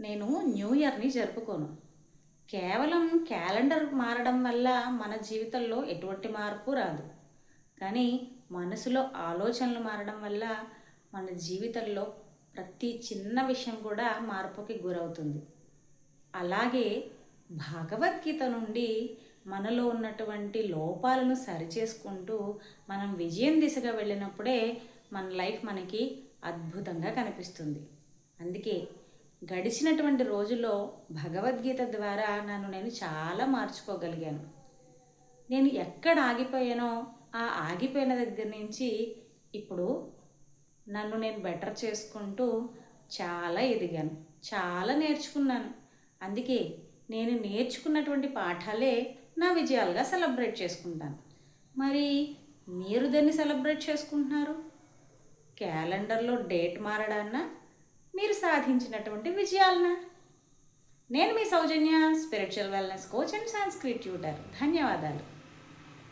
నేను న్యూ ఇయర్ని జరుపుకోను. కేవలం క్యాలెండర్ మారడం వల్ల మన జీవితంలో ఎటువంటి మార్పు రాదు. కానీ మనసులో ఆలోచనలు మారడం వల్ల మన జీవితంలో ప్రతి చిన్న విషయం కూడా మార్పుకి గురవుతుంది. అలాగే భగవద్గీత నుండి మనలో ఉన్నటువంటి లోపాలను సరిచేసుకుంటూ మనం విజయం దిశగా వెళ్ళినప్పుడే మన లైఫ్ మనకి అద్భుతంగా కనిపిస్తుంది. అందుకే గడిచినటువంటి రోజుల్లో భగవద్గీత ద్వారా నన్ను నేను చాలా మార్చుకోగలిగాను. నేను ఎక్కడ ఆగిపోయానో ఆ ఆగిపోయిన దగ్గర నుంచి ఇప్పుడు నన్ను నేను బెటర్ చేసుకుంటూ చాలా ఎదిగాను, చాలా నేర్చుకున్నాను. అందుకే నేను నేర్చుకున్నటువంటి పాఠాలే నా విజయాలుగా సెలబ్రేట్ చేసుకుంటాను. మరి మీరు దాన్ని సెలబ్రేట్ చేసుకుంటున్నారు? క్యాలెండర్లో డేట్ మారడాన్న, మీరు సాధించినటువంటి విజయాలనా? నేను మీ Soujanya, spiritual wellness coach and Sanskrit tutor. ధన్యవాదాలు.